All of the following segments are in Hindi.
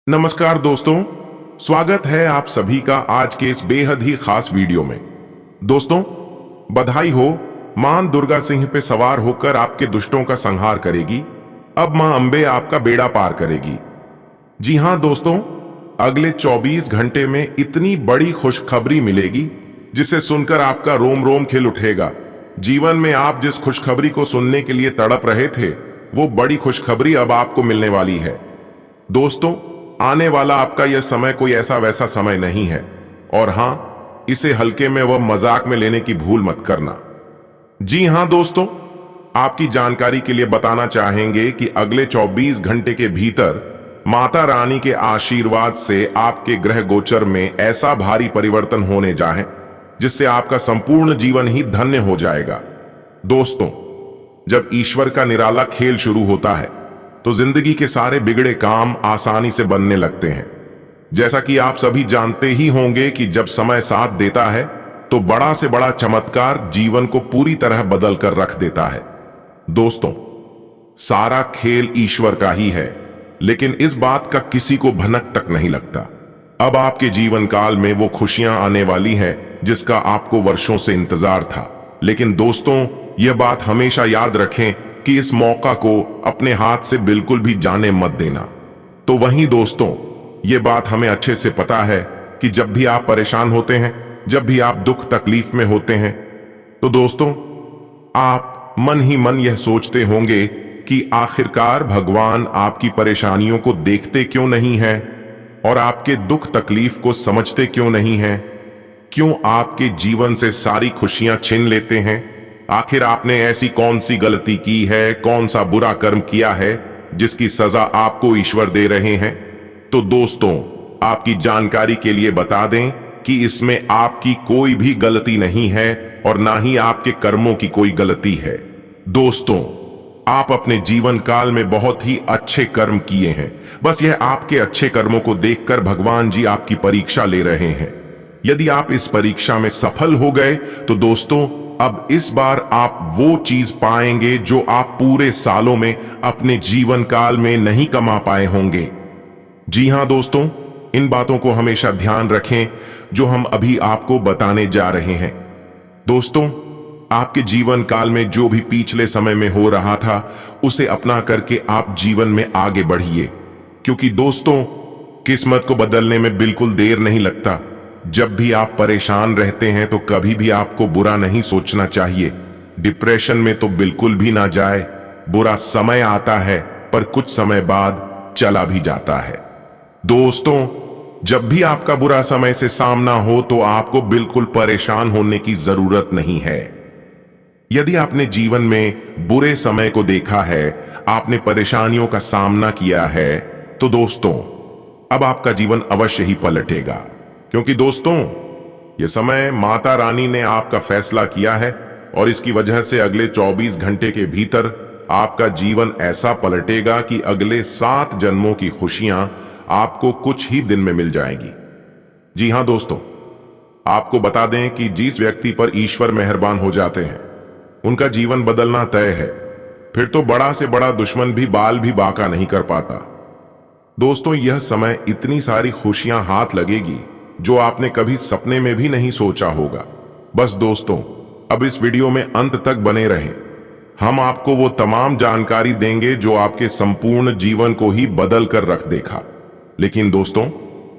नमस्कार दोस्तों, स्वागत है आप सभी का आज के इस बेहद ही खास वीडियो में। दोस्तों, बधाई हो, मां दुर्गा सिंह पे सवार होकर आपके दुष्टों का संहार करेगी। अब मां अंबे आपका बेड़ा पार करेगी। जी हां दोस्तों, अगले 24 घंटे में इतनी बड़ी खुशखबरी मिलेगी जिसे सुनकर आपका रोम रोम खिल उठेगा। जीवन में आप जिस खुशखबरी को सुनने के लिए तड़प रहे थे, वो बड़ी खुशखबरी अब आपको मिलने वाली है। दोस्तों, आने वाला आपका यह समय कोई ऐसा वैसा समय नहीं है, और हां, इसे हल्के में व मजाक में लेने की भूल मत करना। जी हां दोस्तों, आपकी जानकारी के लिए बताना चाहेंगे कि अगले 24 घंटे के भीतर माता रानी के आशीर्वाद से आपके ग्रह गोचर में ऐसा भारी परिवर्तन होने जा है जिससे आपका संपूर्ण जीवन ही धन्य हो जाएगा। दोस्तों, जब ईश्वर का निराला खेल शुरू होता है तो जिंदगी के सारे बिगड़े काम आसानी से बनने लगते हैं। जैसा कि आप सभी जानते ही होंगे कि जब समय साथ देता है तो बड़ा से बड़ा चमत्कार जीवन को पूरी तरह बदल कर रख देता है। दोस्तों, सारा खेल ईश्वर का ही है, लेकिन इस बात का किसी को भनक तक नहीं लगता। अब आपके जीवन काल में वो खुशियां आने वाली हैं जिसका आपको वर्षों से इंतजार था। लेकिन दोस्तों, यह बात हमेशा याद रखें कि इस मौका को अपने हाथ से बिल्कुल भी जाने मत देना। तो वहीं दोस्तों, ये बात हमें अच्छे से पता है कि जब भी आप परेशान होते हैं, जब भी आप दुख तकलीफ में होते हैं, तो दोस्तों, आप मन ही मन यह सोचते होंगे कि आखिरकार भगवान आपकी परेशानियों को देखते क्यों नहीं है और आपके दुख तकलीफ को समझते क्यों नहीं है। क्यों आपके जीवन से सारी खुशियां छीन लेते हैं। आखिर आपने ऐसी कौन सी गलती की है, कौन सा बुरा कर्म किया है जिसकी सजा आपको ईश्वर दे रहे हैं। तो दोस्तों, आपकी जानकारी के लिए बता दें कि इसमें आपकी कोई भी गलती नहीं है और ना ही आपके कर्मों की कोई गलती है। दोस्तों, आप अपने जीवन काल में बहुत ही अच्छे कर्म किए हैं। बस यह आपके अच्छे कर्मों को देखकर भगवान जी आपकी परीक्षा ले रहे हैं। यदि आप इस परीक्षा में सफल हो गए तो दोस्तों, अब इस बार आप वो चीज पाएंगे जो आप पूरे सालों में अपने जीवन काल में नहीं कमा पाए होंगे। जी हां दोस्तों, इन बातों को हमेशा ध्यान रखें जो हम अभी आपको बताने जा रहे हैं। दोस्तों, आपके जीवन काल में जो भी पिछले समय में हो रहा था, उसे अपना करके आप जीवन में आगे बढ़िए, क्योंकि दोस्तों, किस्मत को बदलने में बिल्कुल देर नहीं लगता। जब भी आप परेशान रहते हैं तो कभी भी आपको बुरा नहीं सोचना चाहिए। डिप्रेशन में तो बिल्कुल भी ना जाए। बुरा समय आता है पर कुछ समय बाद चला भी जाता है। दोस्तों, जब भी आपका बुरा समय से सामना हो तो आपको बिल्कुल परेशान होने की जरूरत नहीं है। यदि आपने जीवन में बुरे समय को देखा है, आपने परेशानियों का सामना किया है, तो दोस्तों, अब आपका जीवन अवश्य ही पलटेगा। क्योंकि दोस्तों, यह समय माता रानी ने आपका फैसला किया है और इसकी वजह से अगले 24 घंटे के भीतर आपका जीवन ऐसा पलटेगा कि अगले 7 जन्मों की खुशियां आपको कुछ ही दिन में मिल जाएंगी। जी हां दोस्तों, आपको बता दें कि जिस व्यक्ति पर ईश्वर मेहरबान हो जाते हैं, उनका जीवन बदलना तय है। फिर तो बड़ा से बड़ा दुश्मन भी बाल भी बांका नहीं कर पाता। दोस्तों, यह समय इतनी सारी खुशियां हाथ लगेगी जो आपने कभी सपने में भी नहीं सोचा होगा। बस दोस्तों, अब इस वीडियो में अंत तक बने रहें। हम आपको वो तमाम जानकारी देंगे जो आपके संपूर्ण जीवन को ही बदल कर रख देगा। लेकिन दोस्तों,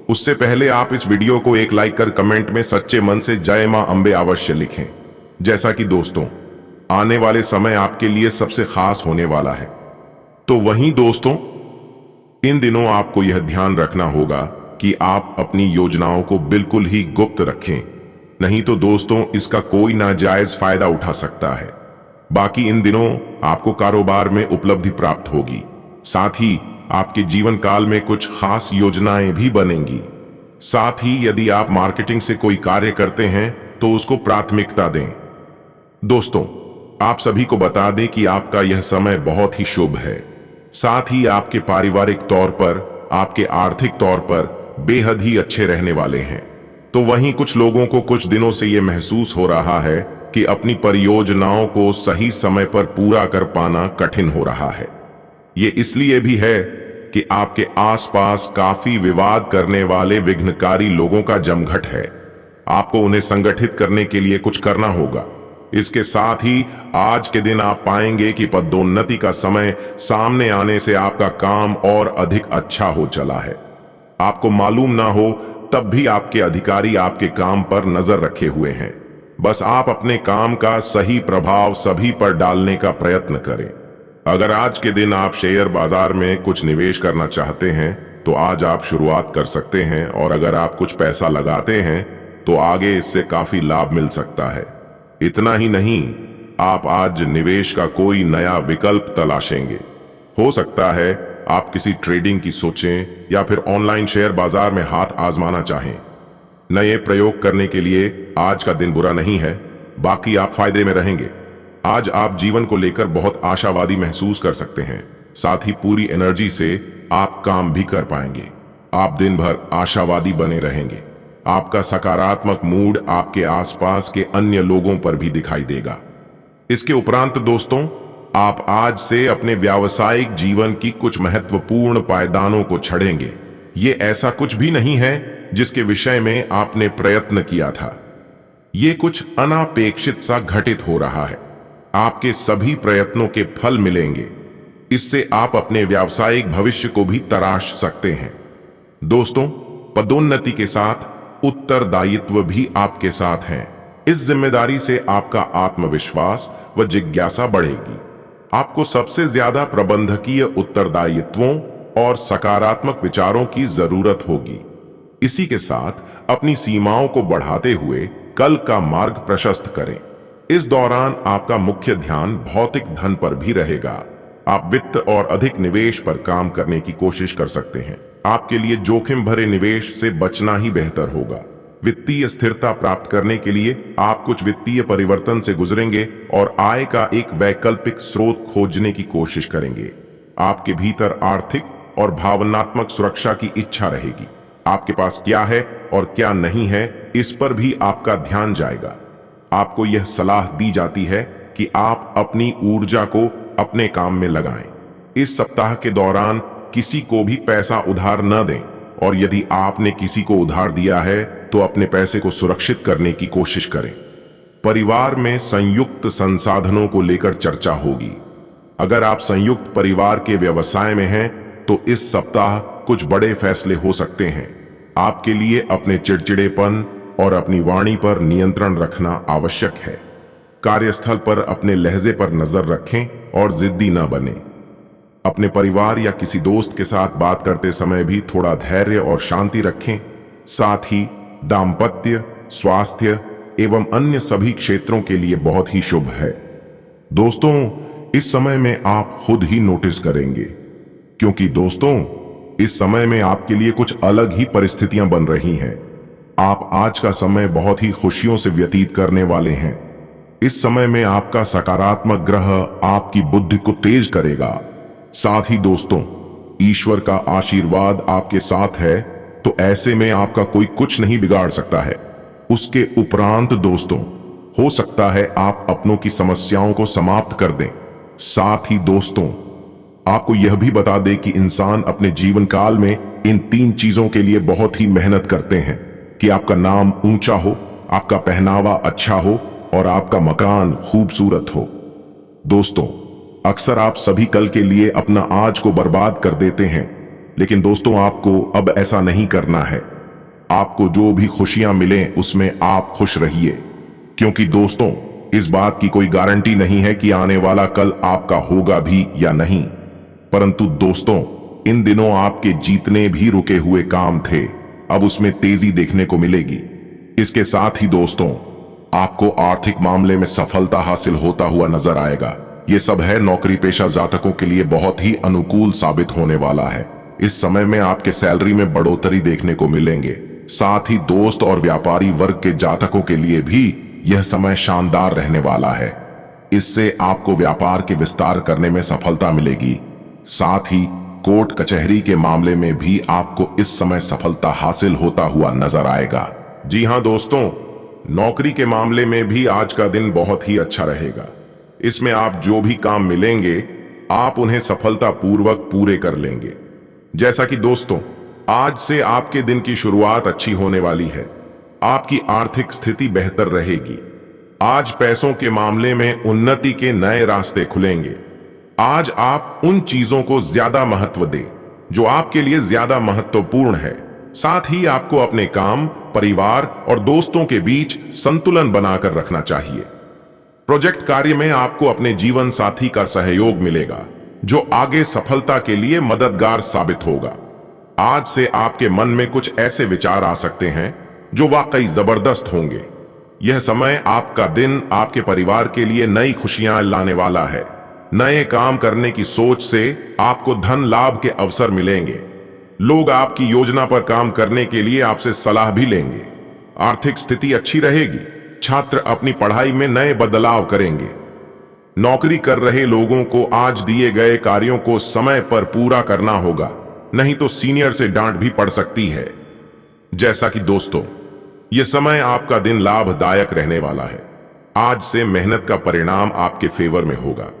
उससे पहले आप इस वीडियो को एक लाइक कर कमेंट में सच्चे मन से जय मां अंबे अवश्य लिखें। जैसा कि दोस्तों, आने वाले समय आपके लिए सबसे खास होने वाला है। तो वहीं दोस्तों, इन दिनों आपको यह ध्यान रखना होगा कि आप अपनी योजनाओं को बिल्कुल ही गुप्त रखें, नहीं तो दोस्तों, इसका कोई नाजायज फायदा उठा सकता है। बाकी इन दिनों आपको कारोबार में उपलब्धि प्राप्त होगी। साथ ही आपके जीवन काल में कुछ खास योजनाएं भी बनेंगी। साथ ही यदि आप मार्केटिंग से कोई कार्य करते हैं तो उसको प्राथमिकता दें। दोस्तों, आप सभी को बता दें कि आपका यह समय बहुत ही शुभ है। साथ ही आपके पारिवारिक तौर पर, आपके आर्थिक तौर पर बेहद ही अच्छे रहने वाले हैं। तो वहीं कुछ लोगों को कुछ दिनों से यह महसूस हो रहा है कि अपनी परियोजनाओं को सही समय पर पूरा कर पाना कठिन हो रहा है। ये इसलिए भी है कि आपके आसपास काफी विवाद करने वाले विघ्नकारी लोगों का जमघट है। आपको उन्हें संगठित करने के लिए कुछ करना होगा। इसके साथ ही आज के दिन आप पाएंगे कि पदोन्नति का समय सामने आने से आपका काम और अधिक अच्छा हो चला है। आपको मालूम ना हो तब भी आपके अधिकारी आपके काम पर नजर रखे हुए हैं। बस आप अपने काम का सही प्रभाव सभी पर डालने का प्रयत्न करें। अगर आज के दिन आप शेयर बाजार में कुछ निवेश करना चाहते हैं तो आज आप शुरुआत कर सकते हैं, और अगर आप कुछ पैसा लगाते हैं तो आगे इससे काफी लाभ मिल सकता है। इतना ही नहीं, आप आज निवेश का कोई नया विकल्प तलाशेंगे। हो सकता है आप किसी ट्रेडिंग की सोचें या फिर ऑनलाइन शेयर बाजार में हाथ आजमाना चाहें। नए प्रयोग करने के लिए आज का दिन बुरा नहीं है, बाकी आप फायदे में रहेंगे। आज आप जीवन को लेकर बहुत आशावादी महसूस कर सकते हैं। साथ ही पूरी एनर्जी से आप काम भी कर पाएंगे। आप दिन भर आशावादी बने रहेंगे। आपका सकारात्मक मूड आपके आसपास के अन्य लोगों पर भी दिखाई देगा। इसके उपरांत दोस्तों, आप आज से अपने व्यावसायिक जीवन की कुछ महत्वपूर्ण पायदानों को छड़ेंगे। ये ऐसा कुछ भी नहीं है जिसके विषय में आपने प्रयत्न किया था। ये कुछ अनापेक्षित सा घटित हो रहा है। आपके सभी प्रयत्नों के फल मिलेंगे। इससे आप अपने व्यावसायिक भविष्य को भी तराश सकते हैं। दोस्तों, पदोन्नति के साथ उत्तरदायित्व भी आपके साथ है। इस जिम्मेदारी से आपका आत्मविश्वास व जिज्ञासा बढ़ेगी। आपको सबसे ज्यादा प्रबंधकीय उत्तरदायित्वों और सकारात्मक विचारों की जरूरत होगी। इसी के साथ अपनी सीमाओं को बढ़ाते हुए कल का मार्ग प्रशस्त करें। इस दौरान आपका मुख्य ध्यान भौतिक धन पर भी रहेगा। आप वित्त और अधिक निवेश पर काम करने की कोशिश कर सकते हैं। आपके लिए जोखिम भरे निवेश से बचना ही बेहतर होगा। वित्तीय स्थिरता प्राप्त करने के लिए आप कुछ वित्तीय परिवर्तन से गुजरेंगे और आय का एक वैकल्पिक स्रोत खोजने की कोशिश करेंगे। आपके भीतर आर्थिक और भावनात्मक सुरक्षा की इच्छा रहेगी। आपके पास क्या है और क्या नहीं है, इस पर भी आपका ध्यान जाएगा। आपको यह सलाह दी जाती है कि आप अपनी ऊर्जा को अपने काम में लगाएं। इस सप्ताह के दौरान किसी को भी पैसा उधार न दें, और यदि आपने किसी को उधार दिया है तो अपने पैसे को सुरक्षित करने की कोशिश करें। परिवार में संयुक्त संसाधनों को लेकर चर्चा होगी। अगर आप संयुक्त परिवार के व्यवसाय में हैं तो इस सप्ताह कुछ बड़े फैसले हो सकते हैं। आपके लिए अपने चिड़चिड़ेपन और अपनी वाणी पर नियंत्रण रखना आवश्यक है। कार्यस्थल पर अपने लहजे पर नजर रखें और जिद्दी न बने। अपने परिवार या किसी दोस्त के साथ बात करते समय भी थोड़ा धैर्य और शांति रखें। साथ ही दाम्पत्य, स्वास्थ्य एवं अन्य सभी क्षेत्रों के लिए बहुत ही शुभ है। दोस्तों, इस समय में आप खुद ही नोटिस करेंगे, क्योंकि दोस्तों, इस समय में आपके लिए कुछ अलग ही परिस्थितियां बन रही हैं। आप आज का समय बहुत ही खुशियों से व्यतीत करने वाले हैं। इस समय में आपका सकारात्मक ग्रह आपकी बुद्धि को तेज करेगा। साथ ही दोस्तों, ईश्वर का आशीर्वाद आपके साथ है, तो ऐसे में आपका कोई कुछ नहीं बिगाड़ सकता है। उसके उपरांत दोस्तों, हो सकता है आप अपनों की समस्याओं को समाप्त कर दें। साथ ही दोस्तों, आपको यह भी बता दें कि इंसान अपने जीवन काल में इन 3 चीजों के लिए बहुत ही मेहनत करते हैं कि आपका नाम ऊंचा हो, आपका पहनावा अच्छा हो और आपका मकान खूबसूरत हो। दोस्तों, अक्सर आप सभी कल के लिए अपना आज को बर्बाद कर देते हैं, लेकिन दोस्तों, आपको अब ऐसा नहीं करना है। आपको जो भी खुशियां मिलें उसमें आप खुश रहिए, क्योंकि दोस्तों, इस बात की कोई गारंटी नहीं है कि आने वाला कल आपका होगा भी या नहीं। परंतु दोस्तों, इन दिनों आपके जितने भी रुके हुए काम थे, अब उसमें तेजी देखने को मिलेगी। इसके साथ ही दोस्तों, आपको आर्थिक मामले में सफलता हासिल होता हुआ नजर आएगा। ये सब है नौकरी पेशा जातकों के लिए बहुत ही अनुकूल साबित होने वाला है। इस समय में आपके सैलरी में बढ़ोतरी देखने को मिलेंगे। साथ ही दोस्त और व्यापारी वर्ग के जातकों के लिए भी यह समय शानदार रहने वाला है। इससे आपको व्यापार के विस्तार करने में सफलता मिलेगी। साथ ही कोर्ट कचहरी के मामले में भी आपको इस समय सफलता हासिल होता हुआ नजर आएगा। जी हां दोस्तों, नौकरी के मामले में भी आज का दिन बहुत ही अच्छा रहेगा। इसमें आप जो भी काम मिलेंगे, आप उन्हें सफलतापूर्वक पूरे कर लेंगे। जैसा कि दोस्तों, आज से आपके दिन की शुरुआत अच्छी होने वाली है। आपकी आर्थिक स्थिति बेहतर रहेगी। आज पैसों के मामले में उन्नति के नए रास्ते खुलेंगे। आज आप उन चीजों को ज्यादा महत्व दें जो आपके लिए ज्यादा महत्वपूर्ण है। साथ ही आपको अपने काम, परिवार और दोस्तों के बीच संतुलन बनाकर रखना चाहिए। प्रोजेक्ट कार्य में आपको अपने जीवन साथी का सहयोग मिलेगा जो आगे सफलता के लिए मददगार साबित होगा। आज से आपके मन में कुछ ऐसे विचार आ सकते हैं जो वाकई जबरदस्त होंगे। यह समय, आपका दिन आपके परिवार के लिए नई खुशियां लाने वाला है। नए काम करने की सोच से आपको धन लाभ के अवसर मिलेंगे। लोग आपकी योजना पर काम करने के लिए आपसे सलाह भी लेंगे। आर्थिक स्थिति अच्छी रहेगी। छात्र अपनी पढ़ाई में नए बदलाव करेंगे। नौकरी कर रहे लोगों को आज दिए गए कार्यों को समय पर पूरा करना होगा, नहीं तो सीनियर से डांट भी पड़ सकती है। जैसा कि दोस्तों, यह समय आपका दिन लाभदायक रहने वाला है। आज से मेहनत का परिणाम आपके फेवर में होगा।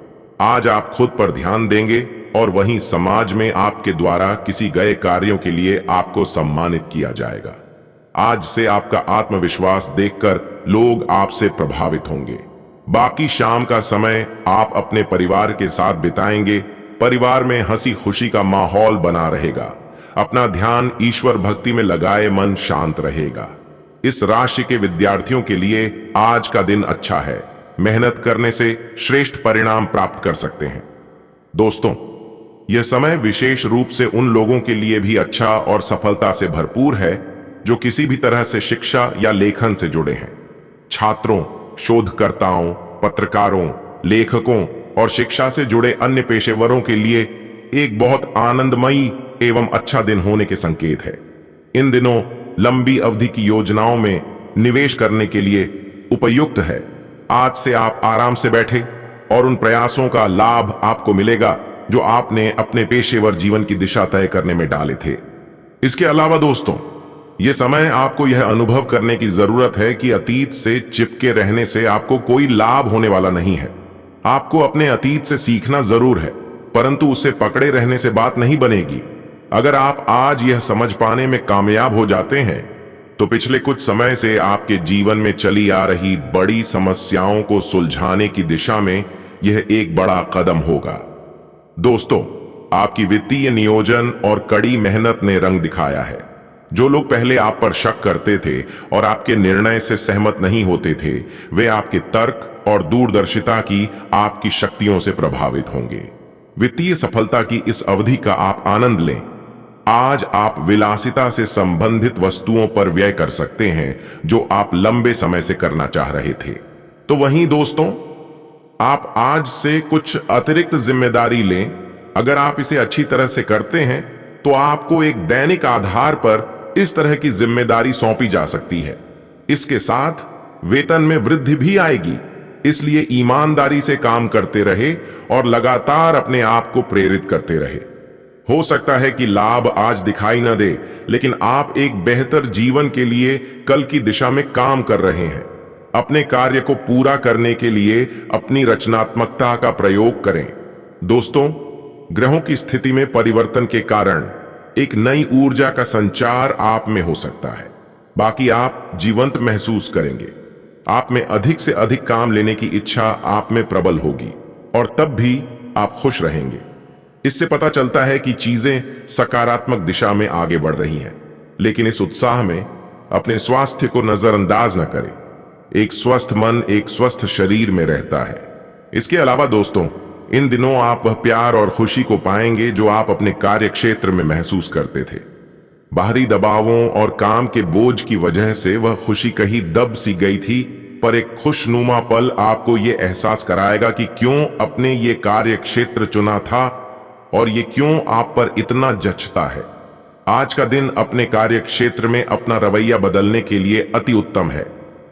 आज आप खुद पर ध्यान देंगे और वहीं समाज में आपके द्वारा किसी गए कार्यों के लिए आपको सम्मानित किया जाएगा। आज से आपका आत्मविश्वास देखकर लोग आपसे प्रभावित होंगे। बाकी शाम का समय आप अपने परिवार के साथ बिताएंगे। परिवार में हंसी खुशी का माहौल बना रहेगा। अपना ध्यान ईश्वर भक्ति में लगाए मन शांत रहेगा। इस राशि के विद्यार्थियों के लिए आज का दिन अच्छा है। मेहनत करने से श्रेष्ठ परिणाम प्राप्त कर सकते हैं। दोस्तों, यह समय विशेष रूप से उन लोगों के लिए भी अच्छा और सफलता से भरपूर है जो किसी भी तरह से शिक्षा या लेखन से जुड़े हैं। छात्रों, शोधकर्ताओं, पत्रकारों, लेखकों और शिक्षा से जुड़े अन्य पेशेवरों के लिए एक बहुत आनंदमयी एवं अच्छा दिन होने के संकेत है। इन दिनों लंबी अवधि की योजनाओं में निवेश करने के लिए उपयुक्त है। आज से आप आराम से बैठे और उन प्रयासों का लाभ आपको मिलेगा जो आपने अपने पेशेवर जीवन की दिशा तय करने में डाले थे। इसके अलावा दोस्तों, यह समय आपको यह अनुभव करने की जरूरत है कि अतीत से चिपके रहने से आपको कोई लाभ होने वाला नहीं है। आपको अपने अतीत से सीखना जरूर है, परंतु उसे पकड़े रहने से बात नहीं बनेगी। अगर आप आज यह समझ पाने में कामयाब हो जाते हैं तो पिछले कुछ समय से आपके जीवन में चली आ रही बड़ी समस्याओं को सुलझाने की दिशा में यह एक बड़ा कदम होगा। दोस्तों, आपकी वित्तीय नियोजन और कड़ी मेहनत ने रंग दिखाया है। जो लोग पहले आप पर शक करते थे और आपके निर्णय से सहमत नहीं होते थे, वे आपके तर्क और दूरदर्शिता की आपकी शक्तियों से प्रभावित होंगे। वित्तीय सफलता की इस अवधि का आप आनंद लें। आज आप विलासिता से संबंधित वस्तुओं पर व्यय कर सकते हैं जो आप लंबे समय से करना चाह रहे थे। तो वहीं दोस्तों, आप आज से कुछ अतिरिक्त जिम्मेदारी लें। अगर आप इसे अच्छी तरह से करते हैं तो आपको एक दैनिक आधार पर इस तरह की जिम्मेदारी सौंपी जा सकती है। इसके साथ वेतन में वृद्धि भी आएगी। इसलिए ईमानदारी से काम करते रहे और लगातार अपने आप को प्रेरित करते रहे। हो सकता है कि लाभ आज दिखाई न दे, लेकिन आप एक बेहतर जीवन के लिए कल की दिशा में काम कर रहे हैं। अपने कार्य को पूरा करने के लिए अपनी रचनात्मकता का प्रयोग करें। दोस्तों, ग्रहों की स्थिति में परिवर्तन के कारण एक नई ऊर्जा का संचार आप में हो सकता है। बाकी आप जीवंत महसूस करेंगे। आप में अधिक से अधिक काम लेने की इच्छा आप में प्रबल होगी और तब भी आप खुश रहेंगे। इससे पता चलता है कि चीजें सकारात्मक दिशा में आगे बढ़ रही हैं। लेकिन इस उत्साह में अपने स्वास्थ्य को नजरअंदाज न करें। एक स्वस्थ मन एक स्वस्थ शरीर में रहता है। इसके अलावा दोस्तों, इन दिनों आप वह प्यार और खुशी को पाएंगे जो आप अपने कार्य क्षेत्र में महसूस करते थे। बाहरी दबावों और काम के बोझ की वजह से वह खुशी कहीं दब सी गई थी, पर एक खुशनुमा पल आपको ये एहसास कराएगा कि क्यों अपने ये कार्य क्षेत्र चुना था और ये क्यों आप पर इतना जचता है। आज का दिन अपने कार्य क्षेत्र में अपना रवैया बदलने के लिए अति उत्तम है।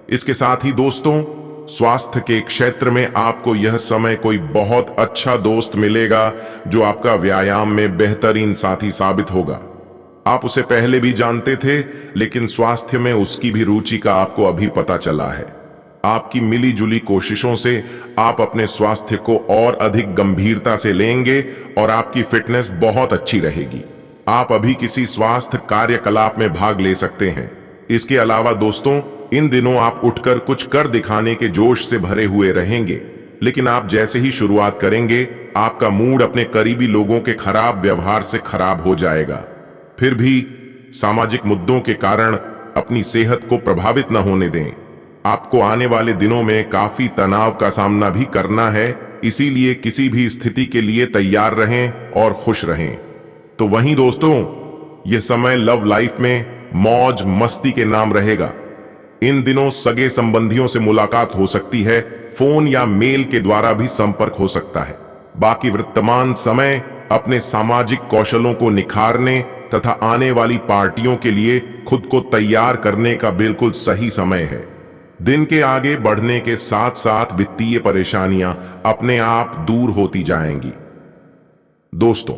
इसके साथ ही दोस्तों, स्वास्थ्य के क्षेत्र में आपको यह समय कोई बहुत अच्छा दोस्त मिलेगा जो आपका व्यायाम में बेहतरीन साथी साबित होगा। आप उसे पहले भी जानते थे, लेकिन स्वास्थ्य में उसकी भी रुचि का आपको अभी पता चला है। आपकी मिलीजुली कोशिशों से आप अपने स्वास्थ्य को और अधिक गंभीरता से लेंगे और आपकी फिटनेस बहुत अच्छी रहेगी। आप अभी किसी स्वास्थ्य कार्यकलाप में भाग ले सकते हैं। इसके अलावा दोस्तों, इन दिनों आप उठकर कुछ कर दिखाने के जोश से भरे हुए रहेंगे, लेकिन आप जैसे ही शुरुआत करेंगे, आपका मूड अपने करीबी लोगों के खराब व्यवहार से खराब हो जाएगा। फिर भी सामाजिक मुद्दों के कारण अपनी सेहत को प्रभावित न होने दें। आपको आने वाले दिनों में काफी तनाव का सामना भी करना है, इसीलिए किसी भी स्थिति के लिए तैयार रहें और खुश रहें। तो वहीं दोस्तों, यह समय लव लाइफ में मौज मस्ती के नाम रहेगा। इन दिनों सगे संबंधियों से मुलाकात हो सकती है, फोन या मेल के द्वारा भी संपर्क हो सकता है। बाकी वर्तमान समय अपने सामाजिक कौशलों को निखारने तथा आने वाली पार्टियों के लिए खुद को तैयार करने का बिल्कुल सही समय है। दिन के आगे बढ़ने के साथ साथ वित्तीय परेशानियां अपने आप दूर होती जाएंगी। दोस्तों,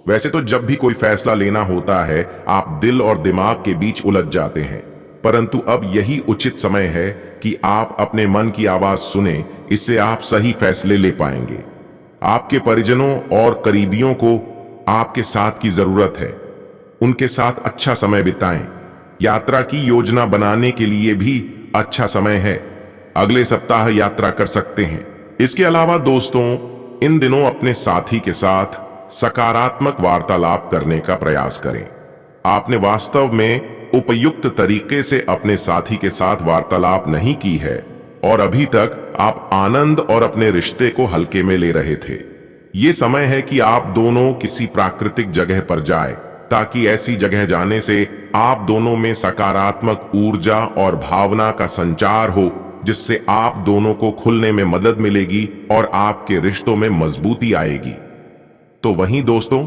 वैसे तो जब भी कोई फैसला लेना होता है, आप दिल और दिमाग के बीच उलझ जाते हैं, परंतु अब यही उचित समय है कि आप अपने मन की आवाज सुने, इससे आप सही फैसले ले पाएंगे। आपके परिजनों और करीबियों को आपके साथ की जरूरत है, उनके साथ अच्छा समय बिताएं। यात्रा की योजना बनाने के लिए भी अच्छा समय है, अगले सप्ताह यात्रा कर सकते हैं। इसके अलावा दोस्तों, इन दिनों अपने साथी के साथ सकारात्मक वार्तालाप करने का प्रयास करें। आपने वास्तव में उपयुक्त तरीके से अपने साथी के साथ वार्तालाप नहीं की है और अभी तक आप आनंद और अपने रिश्ते को हल्के में ले रहे थे। ये समय है कि आप दोनों किसी प्राकृतिक जगह पर जाएं, ताकि ऐसी जगह जाने से आप दोनों में सकारात्मक ऊर्जा और भावना का संचार हो, जिससे आप दोनों को खुलने में मदद मिलेगी और आपके रिश्तों में मजबूती आएगी। तो वहीं दोस्तों,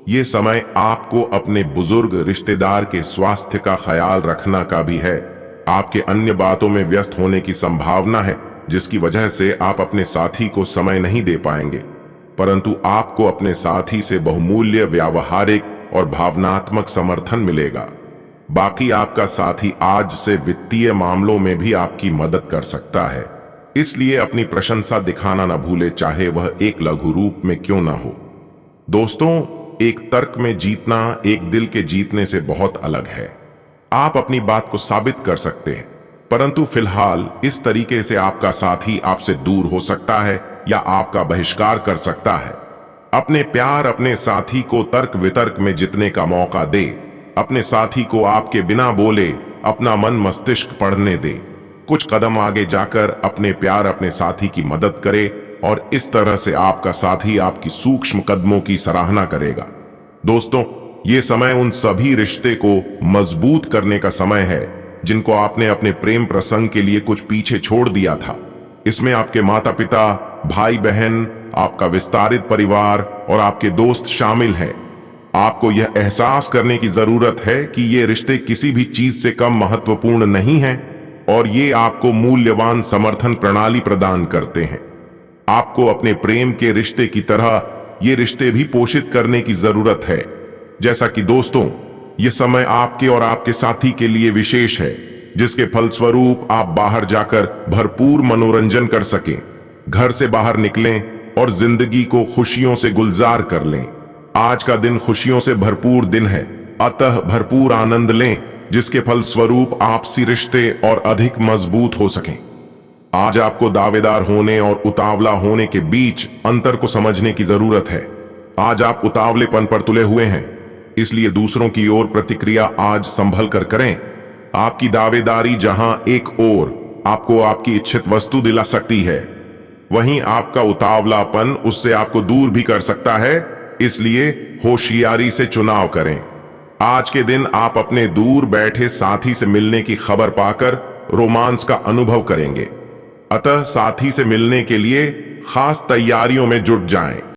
ये समय आपको अपने बुजुर्ग रिश्तेदार के स्वास्थ्य का ख्याल रखना का भी है। आपके अन्य बातों में व्यस्त होने की संभावना है, जिसकी वजह से आप अपने साथी को समय नहीं दे पाएंगे, परंतु आपको अपने साथी से बहुमूल्य व्यावहारिक और भावनात्मक समर्थन मिलेगा। बाकी आपका साथी आज से वित्तीय मामलों में भी आपकी मदद कर सकता है, इसलिए अपनी प्रशंसा दिखाना न भूले, चाहे वह एक लघु रूप में क्यों ना हो। दोस्तों, एक तर्क में जीतना एक दिल के जीतने से बहुत अलग है। आप अपनी बात को साबित कर सकते हैं, परंतु फिलहाल इस तरीके से आपका साथी आपसे दूर हो सकता है या आपका बहिष्कार कर सकता है। अपने प्यार अपने साथी को तर्क वितर्क में जितने का मौका दे। अपने साथी को आपके बिना बोले अपना मन मस्तिष्क पढ़ने दे। कुछ कदम आगे जाकर अपने प्यार अपने साथी की मदद करे और इस तरह से आपका साथी आपकी सूक्ष्म कदमों की सराहना करेगा। दोस्तों, ये समय उन सभी रिश्ते को मजबूत करने का समय है जिनको आपने अपने प्रेम प्रसंग के लिए कुछ पीछे छोड़ दिया था। इसमें आपके माता पिता, भाई बहन, आपका विस्तारित परिवार और आपके दोस्त शामिल हैं। आपको यह एहसास करने की जरूरत है कि ये रिश्ते किसी भी चीज से कम महत्वपूर्ण नहीं हैं और ये आपको मूल्यवान समर्थन प्रणाली प्रदान करते हैं। आपको अपने प्रेम के रिश्ते की तरह ये रिश्ते भी पोषित करने की जरूरत है। जैसा कि दोस्तों, ये समय आपके और आपके साथी के लिए विशेष है, जिसके फलस्वरूप आप बाहर जाकर भरपूर मनोरंजन कर सकें, घर से बाहर निकलें और जिंदगी को खुशियों से गुलजार कर लें। आज का दिन खुशियों से भरपूर दिन है, अतः भरपूर आनंद लें, जिसके फलस्वरूप आपसी रिश्ते और अधिक मजबूत हो सकें। आज आपको दावेदार होने और उतावला होने के बीच अंतर को समझने की जरूरत है। आज आप उतावलेपन पर तुले हुए हैं, इसलिए दूसरों की ओर प्रतिक्रिया आज संभल कर करें। आपकी दावेदारी जहां एक ओर आपको आपकी इच्छित वस्तु दिला सकती है, वहीं आपका उतावलापन उससे आपको दूर भी कर सकता है, इसलिए होशियारी से चुनाव करें। आज के दिन आप अपने दूर बैठे साथी से मिलने की खबर पाकर रोमांस का अनुभव करेंगे, अतः साथी से मिलने के लिए खास तैयारियों में जुट जाएं।